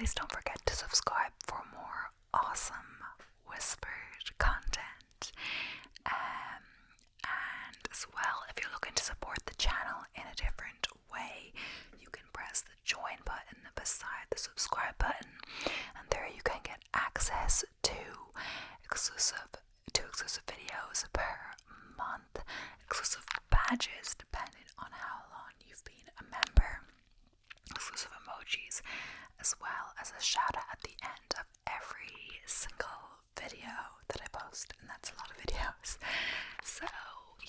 please don't forget to subscribe for more awesome whispered content. And as well, if you're looking to support the channel in a different way, you can press the join button beside the subscribe button, and there you can get access to exclusive videos per month, exclusive badges depending on how long you've been a member, exclusive emojis, as well as a shout out at the end of every single video that I post, and that's a lot of videos. So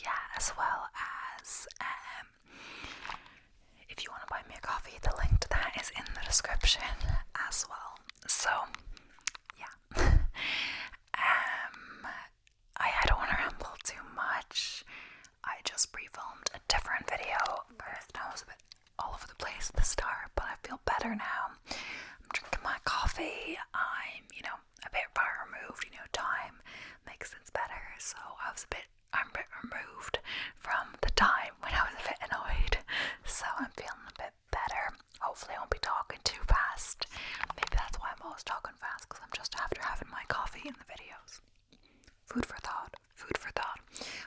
yeah, as well as if you want to buy me a coffee, the link to that is in the description as well. So yeah. I don't want to ramble too much. I just pre-filmed a different video. First, I was a bit all over the place at the start, but I feel better now. I'm drinking my coffee. I'm, a bit far removed. Time makes things better. So I'm a bit removed from the time when I was a bit annoyed. So I'm feeling a bit better. Hopefully I won't be talking too fast. Maybe that's why I'm always talking fast, because I'm just after having my coffee in the videos. Food for thought.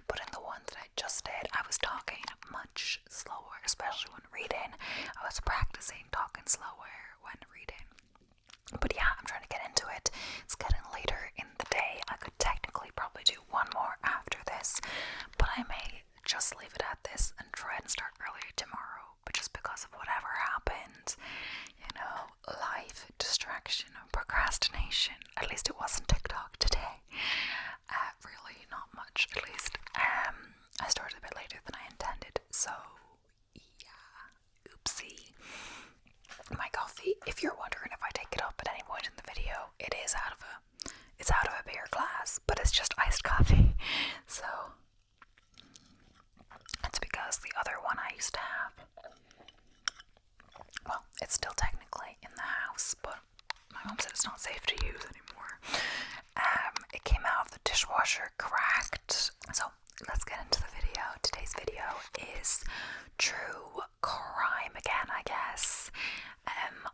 But in the one that I just did, I was talking much slower, especially when reading. I was practicing talking slower when reading. But yeah, I'm trying to get into it. It's getting later in the day. I could technically probably do one more after this, but I may just leave it at this and try and start earlier tomorrow. But just because of whatever happened, life, distraction, and procrastination. At least it wasn't TikTok today. Really not much, at least. I started a bit later than I intended, so yeah, oopsie. My coffee, if you're wondering if I take it up at any point in the video, it's out of a beer glass, but it's just iced coffee. So it's because the other one I used to have, well, it's still technically in the house, but my mom said it's not safe to use anymore. It came out of the dishwasher cracked. So let's get into the video. Today's video is true crime again, I guess.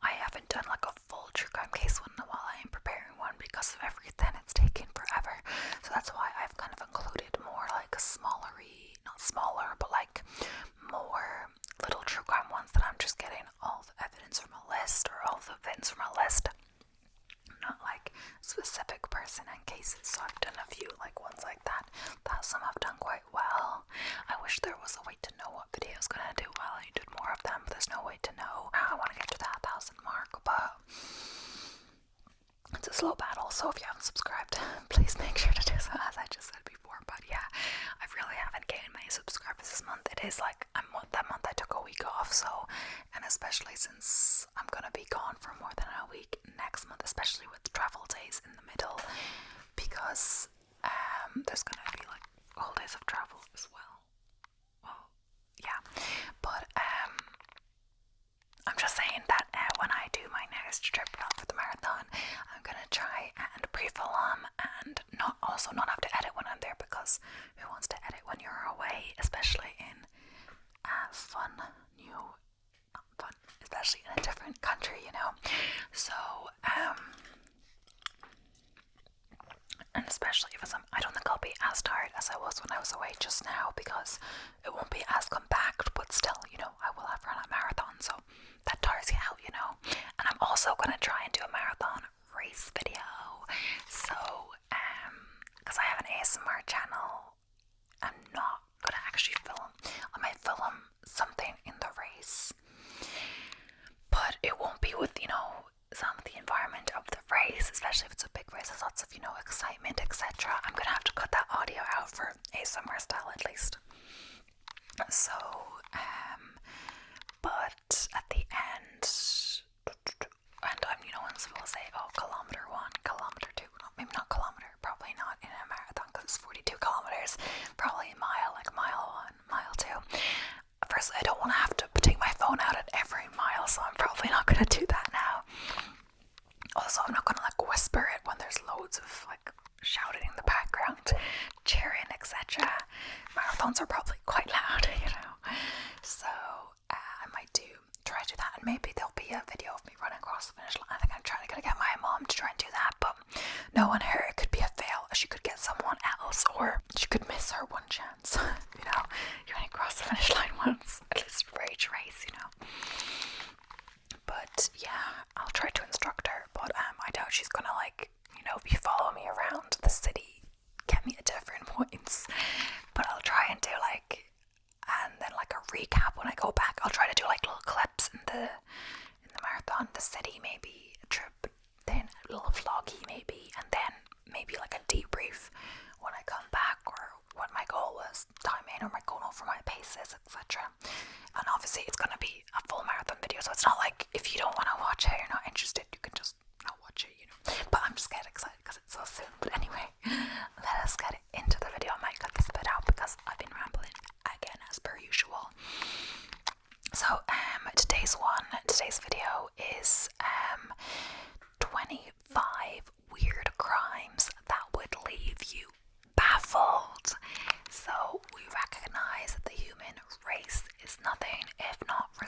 I haven't done like a full true crime case one in a while. I am preparing one because of everything. It's taken forever. So that's why I've kind of included more like not smaller, but like more little true crime ones that I'm just getting all the evidence from a list, or all the events from a list. Not like specific person and cases, so I've done a few like ones like that some have done quite well. I wish there was a way to know what video is gonna do well. I did more of them, but there's no way to know. I want to get to that 1,000 mark, but it's a slow battle. So if you haven't subscribed, please make sure to do so, as I just said before. But yeah, I really haven't gained many subscribers this month. It is like that month I took a week off, so, and especially since I'm gonna be gone for more than a week next month, especially with travel days in the middle, because there's gonna be like holidays of travel as well. Well, yeah, but I'm just saying that when I do my next trip for the marathon, I'm gonna try and pre-film and not have to edit when I'm there, because who wants to edit when you're away, especially in especially in a different country, So and especially if I don't think I'll be as tired as I was when I was away just now, because it won't be as compact, but still, I will have run a marathon, so that tires you out, And I'm also gonna try and do a marathon race video. So, because I have an ASMR channel, I'm not gonna actually film. I might film something in the race, but it won't be with, some of the environment of the race, especially if it's a big race. There's lots of, excitement, etc. I'm gonna have to cut that audio out for ASMR style at least. So, but at the end, and when some people say, oh, kilometer 1, kilometer 2, maybe not kilometer, probably not in a marathon because it's 42 kilometers, probably a mile, like mile 1, mile 2. Firstly, I don't want to have to take my phone out at every mile, so I'm probably not going to do that now. Also, I'm not going to like whisper it when there's loads of like shouting in the background, cheering, etc. Marathons are probably quite loud, So I might try to do that, and maybe there'll be a video of me running across the finish line. I think I'm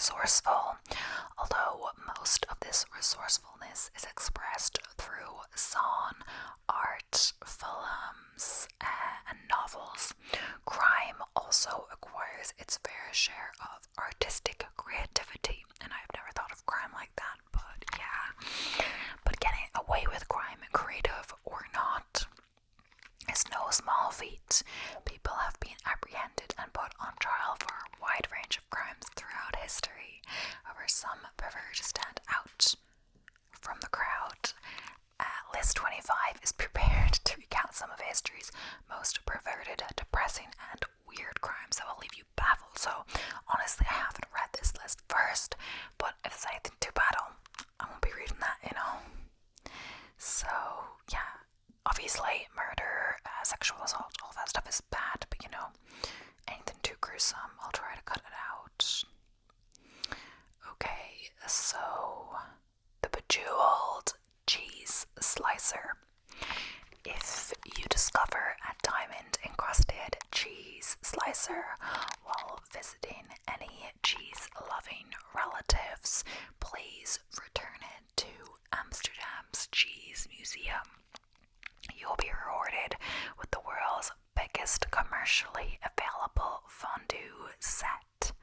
resourceful, although most of this resourcefulness is expressed through song, art, films, and novels. Crime also acquires its fair share of artistic creativity, and I've never thought of crime like that, but yeah. But getting away with crime, creative or not, is no small feat. People have been apprehended and put on trial for a wide range of crimes throughout history. However, some prefer to stand out from the crowd. List 25 is prepared to recount some of history's most perverted, depressing, and weird crimes that will leave you baffled. So, honestly, I haven't read this list first, but if it's anything too bad, I won't be reading that, you know. So, yeah. Obviously, murder, sexual assault, all that stuff is bad, but you know, anything too gruesome, I'll try to cut it out. Okay, so the Bejeweled Cheese Slicer. If you discover a diamond-encrusted cheese slicer while visiting any cheese-loving relatives, please return it to Amsterdam's Cheese Museum. You'll be rewarded with the world's biggest commercially available fondue set.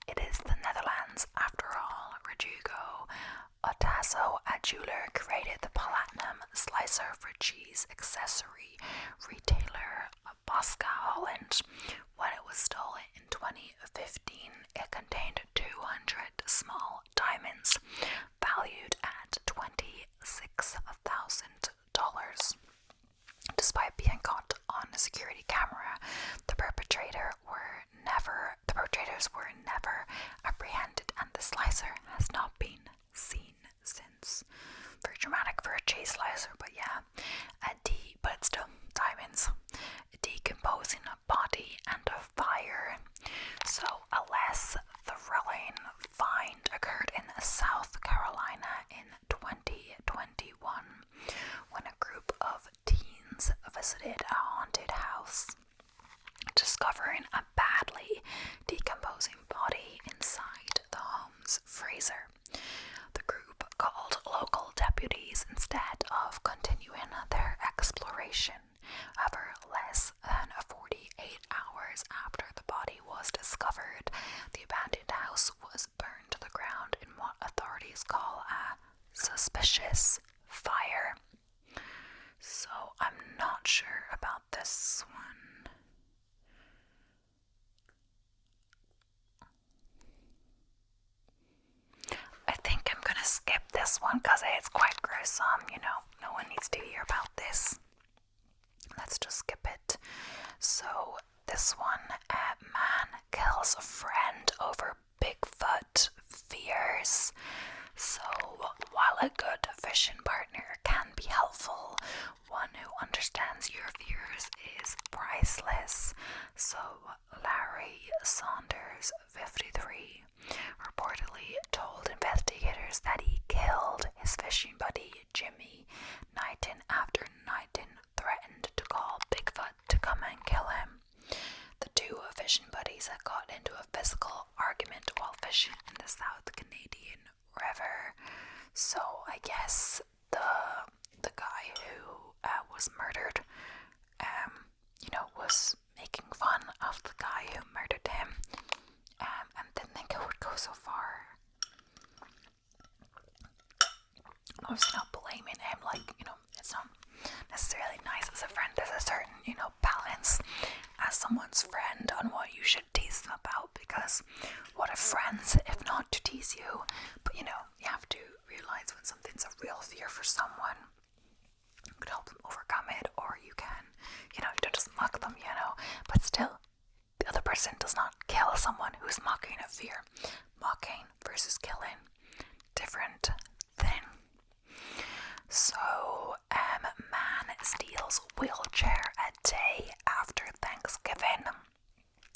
It is the Netherlands, after all. Rodrigo Otasso, a jeweler, created the platinum slicer for cheese accessory retailer Bosca Holland. When it was stolen in 2015, it contained 200 small diamonds valued at $26,000. Despite being caught on a security camera, the perpetrators were never apprehended, and the slicer has not been seen since. Very dramatic for a cheese slicer, but yeah. But it's still diamonds. A decomposing body and a fire. So a less thrilling find occurred in South Carolina in 2021 when a group of teens visited a haunted house, discovering a badly decomposing body inside the home's freezer. The group called local deputies instead of continuing their exploration. However, less than 48 hours after the body was discovered, the abandoned house was burned to the ground in what authorities call a suspicious fire. So I'm not sure about this one. I think I'm gonna skip this one because it's quite gruesome, you know, no one needs to hear about this. Let's just skip it. So this one, a man kills a friend over Bigfoot fears. So while a good fishing partner can be helpful, one who understands your fears is priceless. So Larry Saunders, 53, reportedly told investigators that he killed his fishing buddy Jimmy Knighton after Knighton threatened to call Bigfoot to come and kill him. The two fishing buddies had gotten into a physical argument while fishing in the South Canadian River. So I guess the guy who was murdered, was making fun of the guy who murdered him, and didn't think it would go so far. Obviously not blaming him, it's not necessarily nice as a friend. There's a certain, balance as someone's friend on what you should tease them about, because what are friends if not to tease you? But you have to realize when something's a real fear for someone, you could help them overcome it, or you can, you don't just mock them, but still, the other person does not kill someone who's mocking a fear. Mocking versus killing, different thing. So, man steals wheelchair a day after Thanksgiving.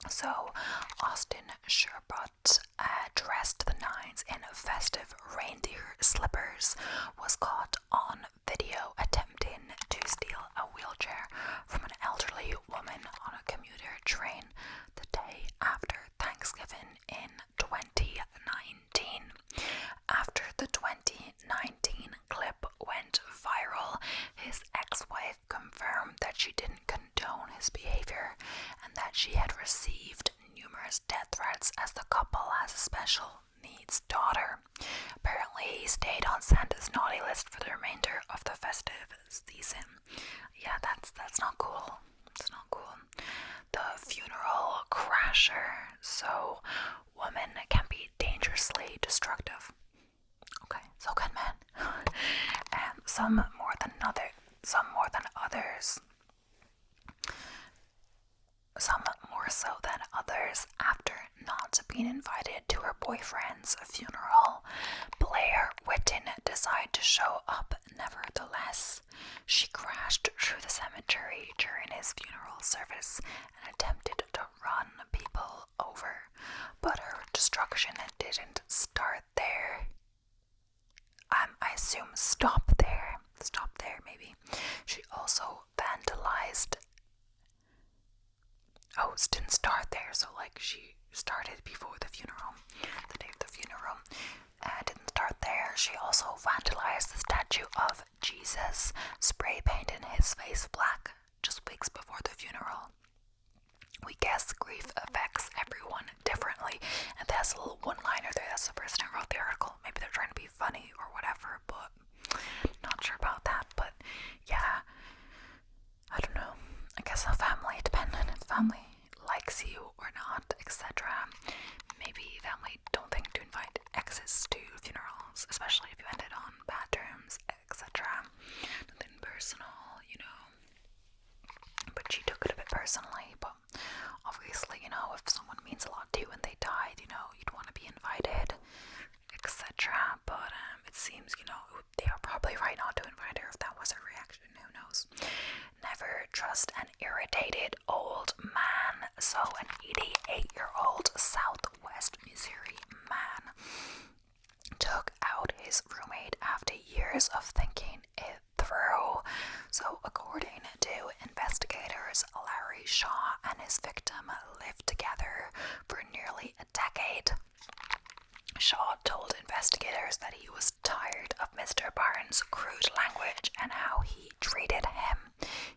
So, Austin Sherbut, dressed to the nines in festive reindeer slippers, was caught on video attempting to steal a wheelchair from an elderly woman on a commuter train the day after Thanksgiving in 2019. the remainder of the festive season. Yeah, that's not cool. It's not cool. The funeral crasher. So, women can be dangerously destructive. Okay, so good man. And some more than others. Some more so than others. After not being invited to her boyfriend's funeral, Blair Whitten decided to show up nevertheless. She crashed through the cemetery during his funeral service and attempted to run people over, but her destruction didn't start there. I assume stop there, maybe. She also vandalized. Oh, it didn't start there, so like she started before the funeral, the day of the funeral. Didn't start there. She also vandalized the statue of Jesus, spray painting his face black just weeks before the funeral. We guess grief affects everyone differently, and there's a little one-liner there. That's the person who wrote the article. Maybe they're trying to be funny or whatever, but not sure about that. But yeah, I don't know. I guess a family dependent. If family likes you or not, etc. Maybe family don't think to invite exes to funerals, especially if you ended on bad terms, etc. Nothing personal, you know. But she took it a bit personally. But obviously, you know, if someone means a lot to you and they died, you know, you'd want to be invited, etc. But it seems, you know, they are probably right not to invite her if that was her reaction. Who knows? Never trust an irritated old man. So an 88-year-old Southwest Missouri man took out his roommate after years of thinking it through. So according to investigators, Larry Shaw and his victim lived together for nearly a decade. Shaw told investigators that he was tired of Mr. Barnes' crude language and how he treated him.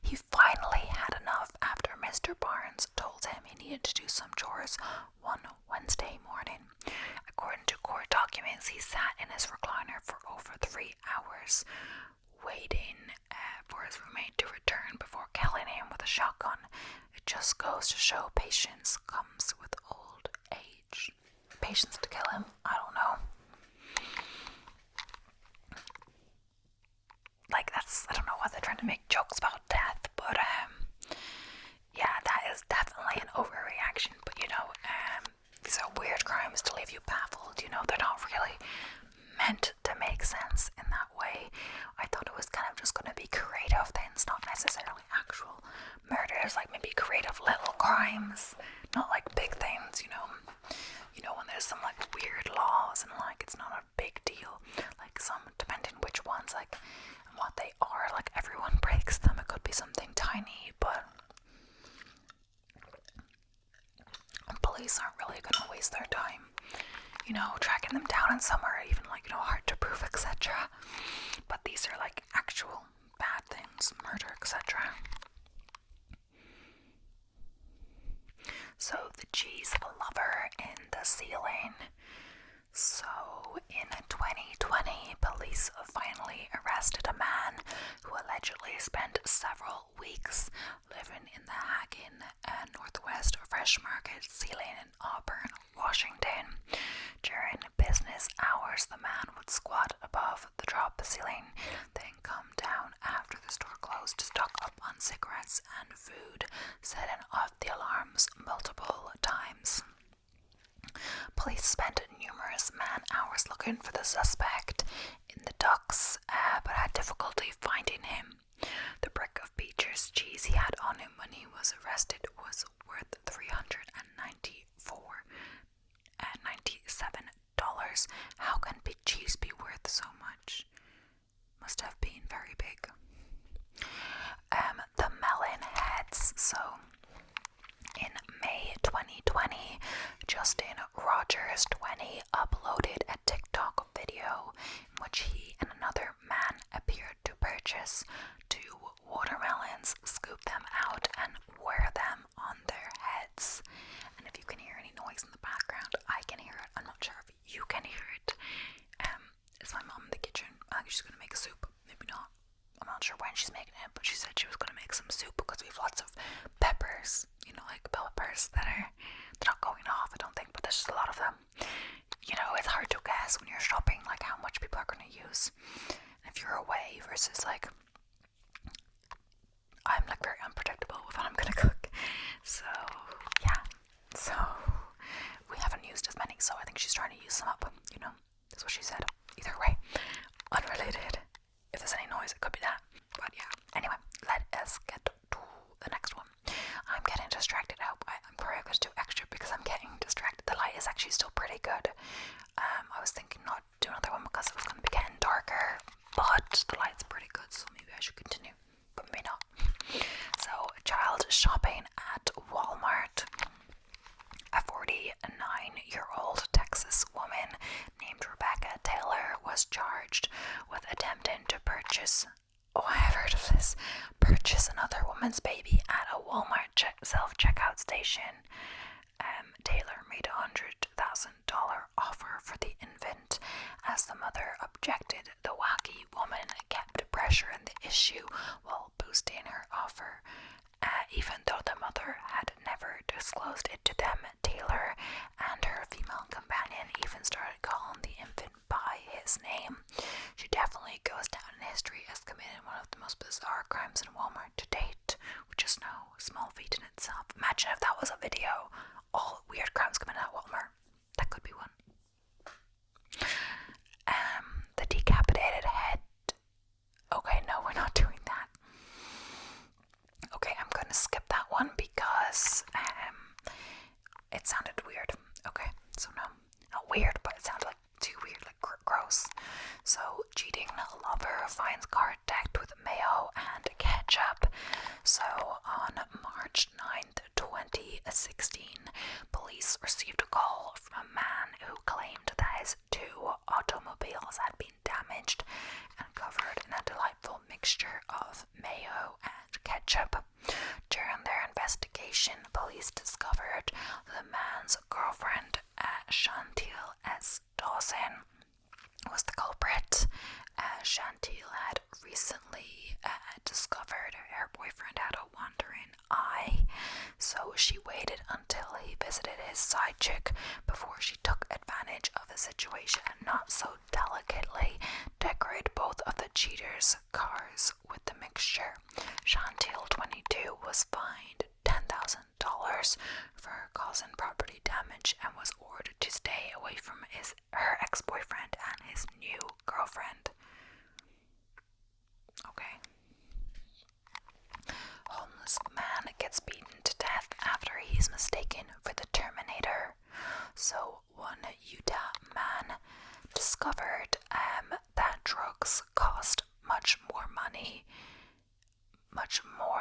He finally had enough after Mr. Barnes told him he needed to do some chores one Wednesday morning. According to court documents, he sat in his recliner for over 3 hours, waiting for his roommate to return before killing him with a shotgun. It just goes to show patience comes with old age. Patience to kill him? I don't know. Like, I don't know why they're trying to make jokes about death, but yeah, that is definitely an overreaction. But you know, these are weird crimes to leave you baffled. You know, they're not really meant to make sense in that way. I thought it was kind of just going to be creative things, not necessarily actual murders, like maybe creative little crimes, not like big things, you know. You know, when there's some like weird laws and like it's not a big deal, like some, depending which ones, like, and what they are, like everyone breaks them. It could be something tiny, but police aren't really gonna waste their time, you know, tracking them down in some are even like, you know, hard to prove, etc. But these are like actual bad things, murder, etc. So the cheese lover in the ceiling. So in 2020, police finally arrested a man who allegedly spent several weeks living in the Hagen Northwest Fresh Market ceiling in Auburn, Washington. During business hours, the man would squat above the drop ceiling, then come down after the store closed to stock up on cigarettes and food, setting off the alarms multiple times. Police spent numerous man-hours looking for the suspect in the ducks, but had difficulty finding him. The brick of Beecher's cheese he had on him when he was arrested was worth $397. How can cheese be worth so much? Must have been very big. The melon heads. So in May 2020, Justin Rogers 20 uploaded a TikTok video in which he and another man appeared to purchase 2 watermelons, scoop them out, and wear them on their heads. And if you can hear any noise in the background, I can hear it. I'm not sure if you can hear it. It's my mom in the kitchen. I think she's gonna make soup. sure when she's making it, but she said she was going to make some soup because we have lots of peppers, you know, like bell peppers they're not going off, I don't think, but there's just a lot of them. You know, it's hard to guess when you're shopping, like, how much people are going to use. And if you're away versus, like, I'm, like, very unpredictable with what I'm going to cook. So, yeah. So, we haven't used as many, so I think she's trying to use some up, you know. That's what she said. Either way, unrelated. If there's any noise, it could be that. But yeah. Anyway, let us get to the next one. I'm getting distracted. I'm probably going to do extra because I'm getting distracted. The light is actually still pretty good. I was thinking not to do another one because it was going to be getting darker, but the light's pretty good, so maybe I should continue, but maybe not. So, child shopping at Walmart. A 49-year-old Texas woman named Rebecca Taylor was charged with attempting to purchase another woman's baby at a Walmart self-checkout station. Taylor made a $100,000 offer for the infant. As the mother objected, the wacky woman kept pressuring the issue while boosting her offer. Even though the mother had never disclosed it to them, Taylor and her female companion even started calling the infant by his name. She definitely goes down in history as committing one of the most bizarre crimes in Walmart to date, which is no small feat in itself. Imagine if that was a video, all weird crimes coming out of Walmart. That could be one. The decapitated head. Okay, no, we're not doing that. Okay, I'm gonna skip that one because it sounded weird. Okay, so no, not weird, but it sounded like too weird, like gross. So, cheating lover finds car decked with mayo and ketchup. So, on March 9th, 2016, police received a call from a man who claimed that his two automobiles had been damaged and covered in a delightful mixture of mayo and ketchup. During their investigation, police discovered the man's girlfriend, Chantil S. Dawson, was the culprit. Chantil had recently discovered her boyfriend had a wandering eye, so she waited until he visited his side chick before she took advantage of the situation and not so delicately decorate both of the cheaters' cars with the mixture. Chantil, 22, was fined $10,000 for causing property damage and was ordered to stay away from her ex-boyfriend and his new girlfriend. Okay. Homeless man gets beaten to death after he's mistaken for the Terminator. So, one Utah man discovered that drugs cost much more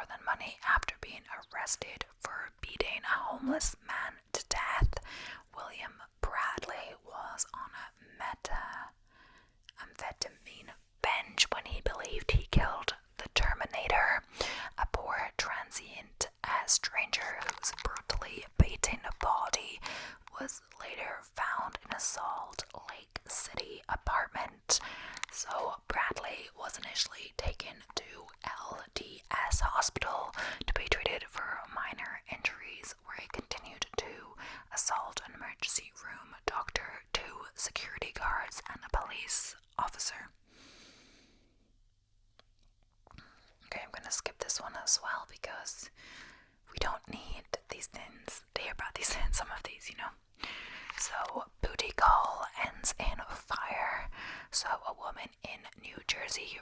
than money after being arrested for beating a homeless man to death. William Bradley was on a methamphetamine binge when he believed he killed the Terminator, a poor transient stranger who was brutally beating a body was later found in a Salt Lake City apartment. So Bradley was initially taken to LDS Hospital to be treated for minor injuries, where he continued to assault an emergency room doctor, 2 security guards, and a police officer. Okay, I'm gonna skip this one as well because we don't need these things to hear about these things, some of these, you know. So, booty call ends in fire. So, a woman in New Jersey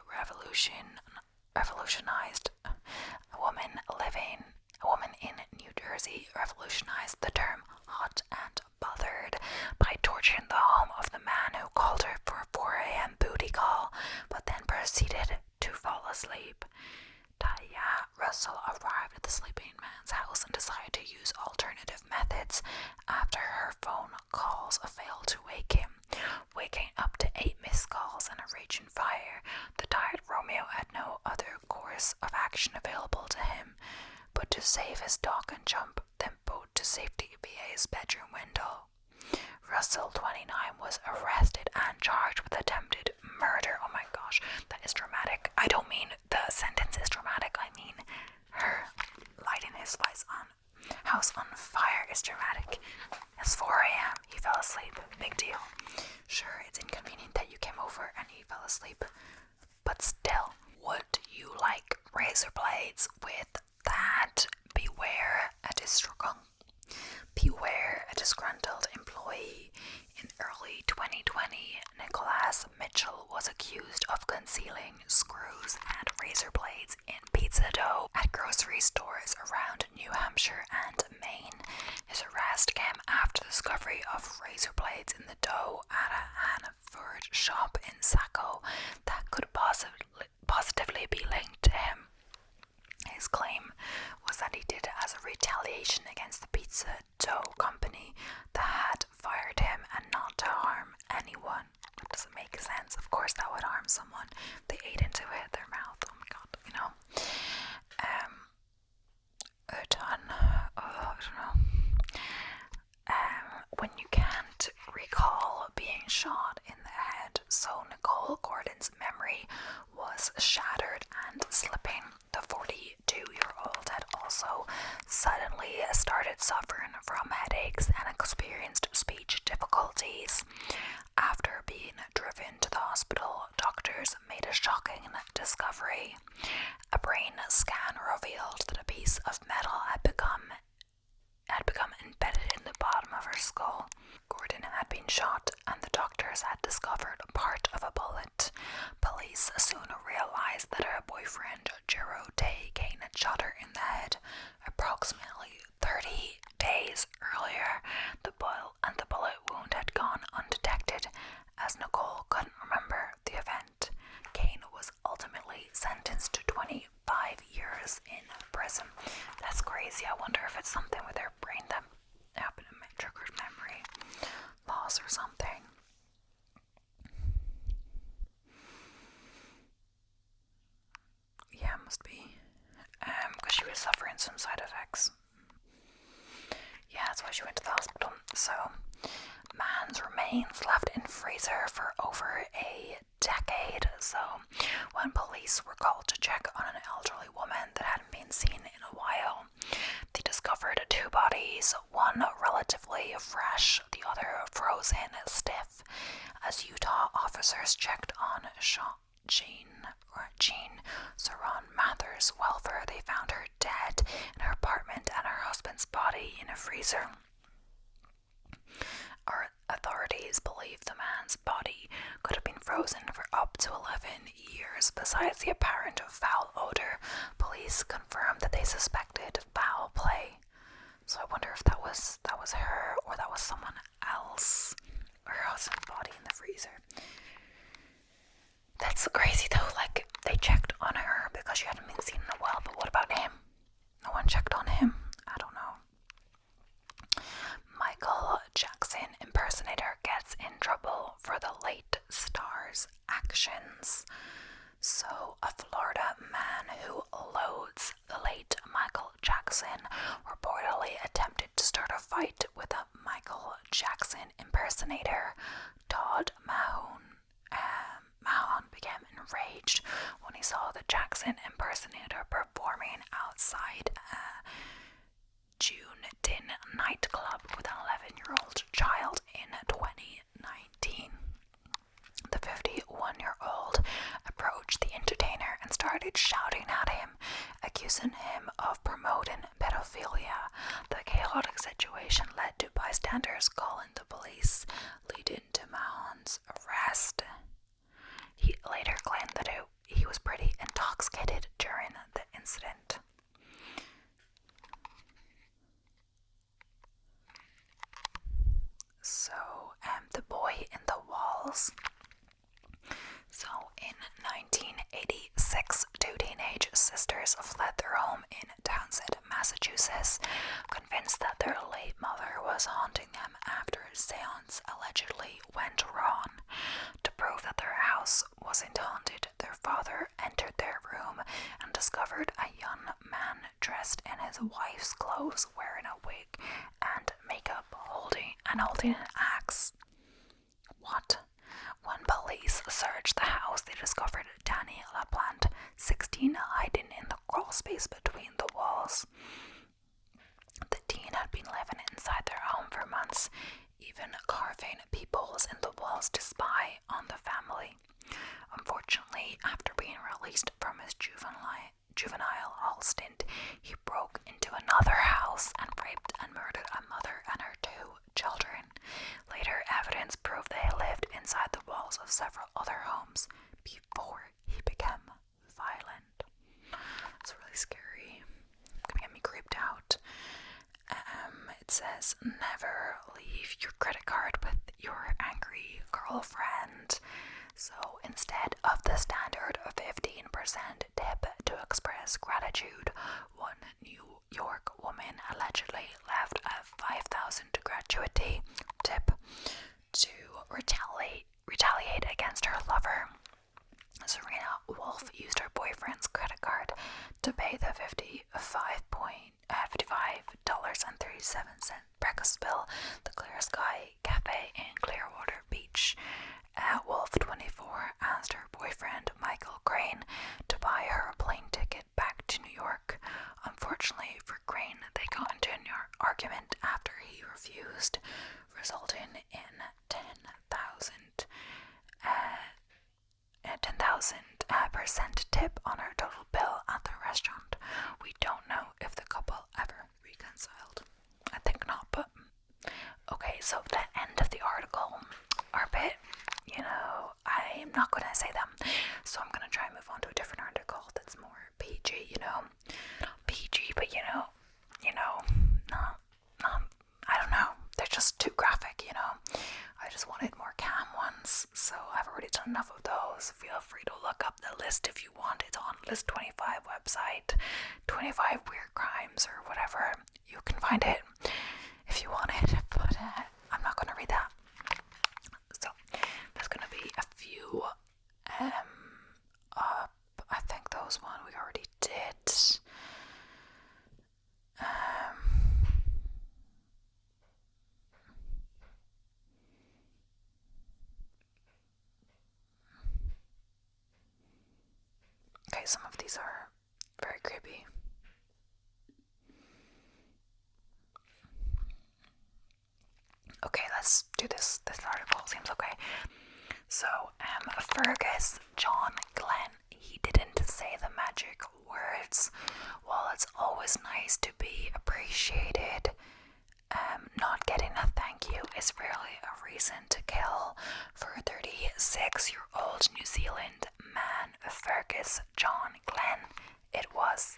revolutionized the term hot and bothered by torturing the home of the man who called her for a 4 a.m. booty call, but then proceeded to fall asleep. Taya Russell arrived at the sleeping man's house and decided to use alternative methods after her phone calls failed to wake him. Waking up to 8 missed calls and a raging fire, the tired Romeo had no other course of action available to him but to save his dog and jump then boat to safety via his bedroom window. Russell, 29, was arrested and charged with attempted murder. Oh my gosh, that is dramatic. I don't mean the sleep. But still, would you like razor blades with that? Beware a disgruntled employee. In early 2020, Nicholas Mitchell was accused of concealing screws and razor blades in pizza dough at grocery stores around New Hampshire and Maine. His arrest came after the discovery of razor blades in the dough at a Hannaford shop in Saco that could positively be linked to him. His claim was that he did it as a retaliation against the pizza dough company that had fired him and not to harm anyone. That doesn't make sense. Of course that would harm someone. They ate into it, their mouth. Oh my god, you know. I don't know. When you can't recall being shot in the head, so Nicole Gordon's memory was shattered and slipping. The 42-year-old had also suddenly started suffering from headaches and experienced speech difficulties. After being driven to the hospital, doctors made a shocking discovery. A brain scan revealed that a piece of metal had become embedded in the bottom of her skull. Gordon had been shot, and the doctors had discovered part of a bullet. Police soon realized that her boyfriend, Jero Tay Kane, had shot her in the head approximately 30 days earlier. The bullet wound had gone undetected, as Nicole couldn't remember the event. Kane was ultimately sentenced to 25 years in prison. That's crazy. I wonder if it's something with her brain that happened to triggered memory loss or something. Yeah, must be. Because she was suffering some side effects. Yeah, that's why she went to the hospital. So, man's remains left in freezer for over a decade. So, when police were called to check on an elderly woman that hadn't been seen in a while, they discovered two bodies, one relatively fresh, the other frozen stiff. As Utah officers checked on Jean Saron Mather's welfare, they found her dead in her apartment and her husband's body in a freezer. Our authorities believe the man's body could have been frozen for up to 11 years. Besides the apparent foul odor, police confirmed that they suspected foul play. So I wonder if that was her or that was someone else. Or her husband's body in the freezer. That's crazy though, like they checked on her because she hadn't been seen in a while, but what about him? No one checked on him? I don't know. Michael Jackson impersonator gets in trouble for the late star's actions. So, a Florida man who loathes the late Michael Jackson reportedly attempted to start a fight with a Michael Jackson impersonator, Todd Mahon. Mahon became enraged when he saw the Jackson impersonator performing outside a June Din nightclub with an 11-year-old child in 2019. The 51-year-old approached the entertainer and started shouting at him, accusing him of promoting pedophilia. The chaotic situation led to bystanders calling the police, leading to Mahon's arrest. He later claimed that he was pretty intoxicated during the incident. So, the boy in the walls. So, in 1986, two teenage sisters fled their home in Townsend, Massachusetts, convinced that their late mother was haunting them after a seance allegedly went wrong. To prove that their house wasn't haunted, their father entered their room and discovered a young man dressed in his wife's clothes, wearing a wig and makeup, holding an axe. What? When police searched the house, they discovered Danny LaPlante, 16, hiding in the crawl space between the walls. The teen had been living inside their home for months, even carving peepholes in the walls to spy on the family. says never leave your credit card with your angry girlfriend. So instead of the standard 15% tip to express gratitude, one New York woman allegedly left a $5,000 gratuity tip to retaliate against her lover. Serena Wolf used her boyfriend's credit card to pay the $55.37 breakfast bill, the Clear Sky Cafe in Clearwater Beach. Wolf, 24, asked her boyfriend Michael Crane to buy her a plane ticket back to New York. Unfortunately for Crane, they got into an argument after he refused, resulting in $10,000% tip on her total bill at the restaurant. We don't know if the couple ever reconciled. I think not, but okay, so the end of the article are a bit, I'm not gonna say them, so I'm gonna try and move on to a different article that's more PG, not PG, but not, I don't know, they're just too graphic, I just wanted more calm ones, so I've already done enough of those. Feel free to look up the list if you want. It's on List 25 website, 25 weird crimes or whatever. You can find it if you want it, but I'm not going to read that. So there's going to be a few I think those one we already did. Okay, some of these are very creepy. Okay, let's do this. This article seems okay. So, Fergus John Glenn, he didn't say the magic words. While it's always nice to be appreciated, not getting a thank you is rarely a reason to kill. For 36-year-old New Zealand man Fergus John Glenn, it was.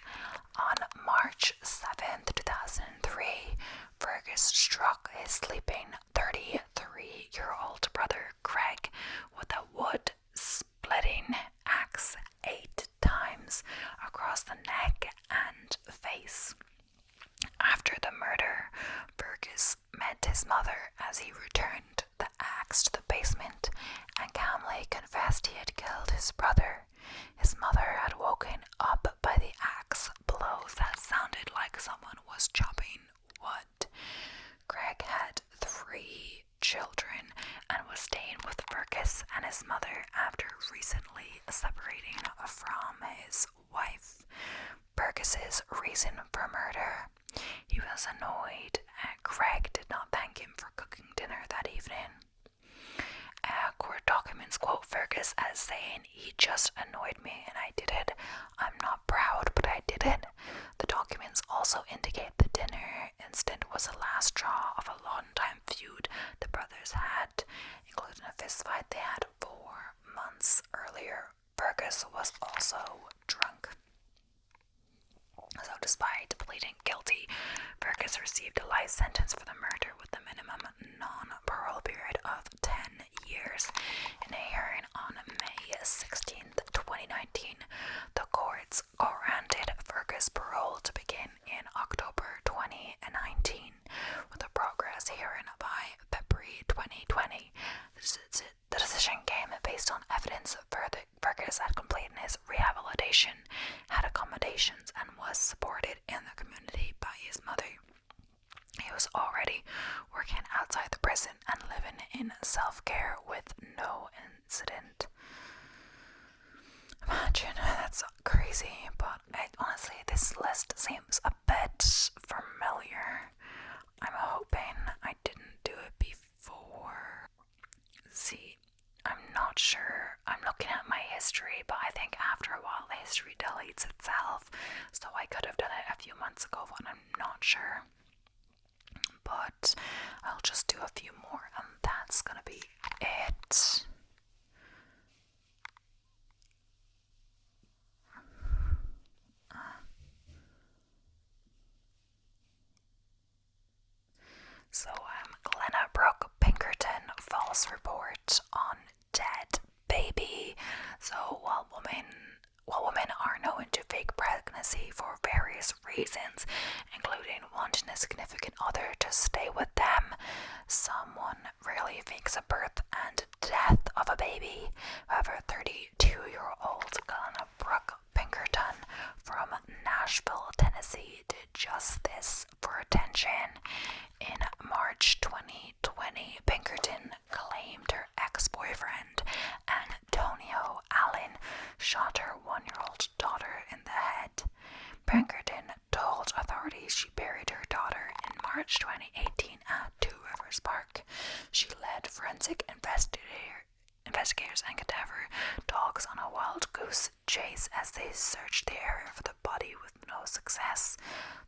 On March 7th, 2003, Fergus struck his sleeping 33-year-old brother Greg with a wood-splitting axe 8 times across the neck and face. After the murder, Fergus met his mother as he returned the axe to the basement and calmly confessed he had killed his brother. His mother had woken up by the axe blows that sounded like someone was chopping wood. Greg had 3 children and was staying with Fergus and his mother after recently separating from his wife. Fergus's reason for murder: he was annoyed Greg did not thank him for cooking dinner that evening. Court documents quote Fergus as saying, "He just annoyed me and I did it. I'm not proud, but I did it." The documents also indicate the dinner incident was the last straw of a long-time feud the brothers had, including a fistfight they had 4 months earlier. Fergus was also drunk. So despite pleading guilty, Fergus received a life sentence for the murder with a minimum non-parole period of 10 years. In a hearing on May 16, 2019, the courts granted Fergus parole to begin in October 2019, with a progress hearing by February 2020. The decision came based on evidence Fergus had completed his rehabilitation, had accommodations, and was supported in the community by his mother. He was already working outside the prison and living in self-care with no incident. Imagine, that's crazy, but honestly, this list seems a bit familiar. I'm hoping I didn't do it before. See, I'm not sure. I'm looking at my history, but I think after a while the history deletes itself, so I could have done it a few months ago, but I'm not sure. But I'll just do a few more, and that's gonna be it. So, Glenna Brooke Pinkerton, false report on dead baby. So, while women are known to fake pregnancy for various reasons, including wanting a significant other to stay with them, someone rarely fakes a birth and death of a baby. However, 32-year-old Glenna Brooke Pinkerton from Nashville, Tennessee, did just this for attention. In March 2020, Pinkerton claimed her ex-boyfriend, Antonio Allen, shot her 1-year-old daughter in the head. Pinkerton told authorities she buried her daughter in March 2018 at Two Rivers Park. She led forensic investigators and cadaver dogs on a wild goose chase as they searched the area for the body with no success.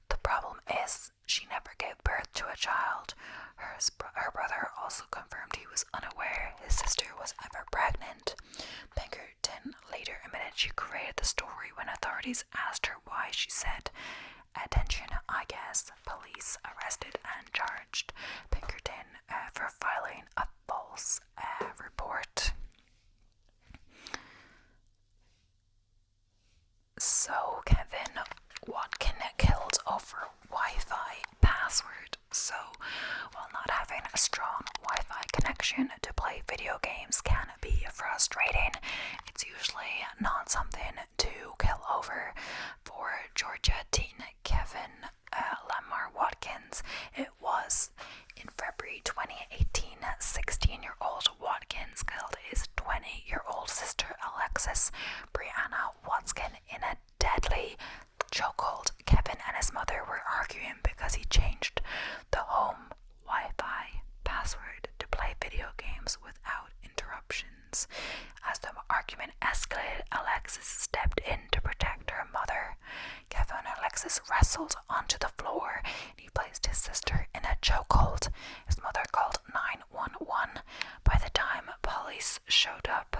The problem is, she never gave birth to a child. Her brother also confirmed he was unaware his sister was ever pregnant. Pinkerton later admitted she created the story when authorities asked her why. She said, "Attention, I guess." Police arrested and charged Pinkerton for filing a false report. So, Kevin Watkin killed over Wi-Fi password. So, while not having a strong Wi-Fi connection to play video games can be frustrating, it's usually not something to kill over. For Georgia teen Kevin Lamar Watkins, it was. In February 2018, 16-year-old Watkins killed his 20-year-old sister Alexis Brianna Watkin in a deadly chokehold. Kevin and his mother were arguing because he changed the home Wi-Fi password to play video games without interruptions. As the argument escalated, Alexis stepped in to protect her mother. Kevin and Alexis wrestled onto the floor, and he placed his sister in a chokehold. His mother called 911. By the time police showed up,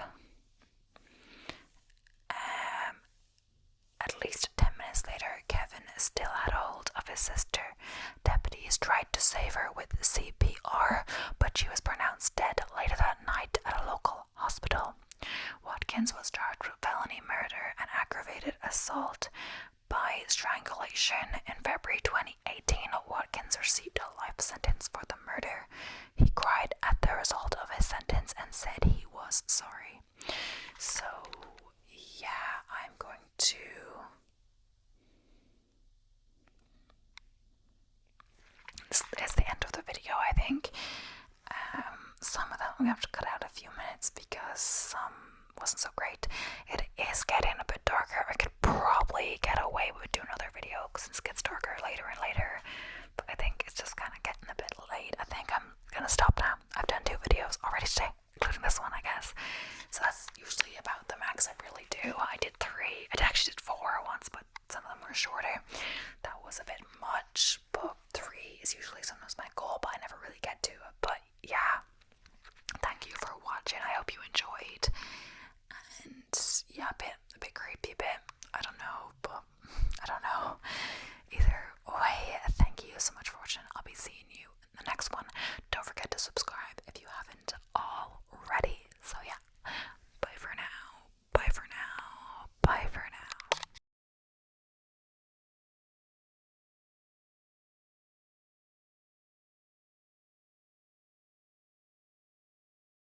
at least 10 minutes later, Kevin still had hold of his sister. Deputies tried to save her with CPR, but she was pronounced dead later that night at a local hospital. Watkins was charged with felony murder and aggravated assault by strangulation. In February 2018, Watkins received a life sentence for the murder. He cried at the result of his sentence and said he was sorry. So, yeah, I'm going to... This is the end of the video, I think. Some of them we have to cut out a few minutes because some wasn't so great. It is getting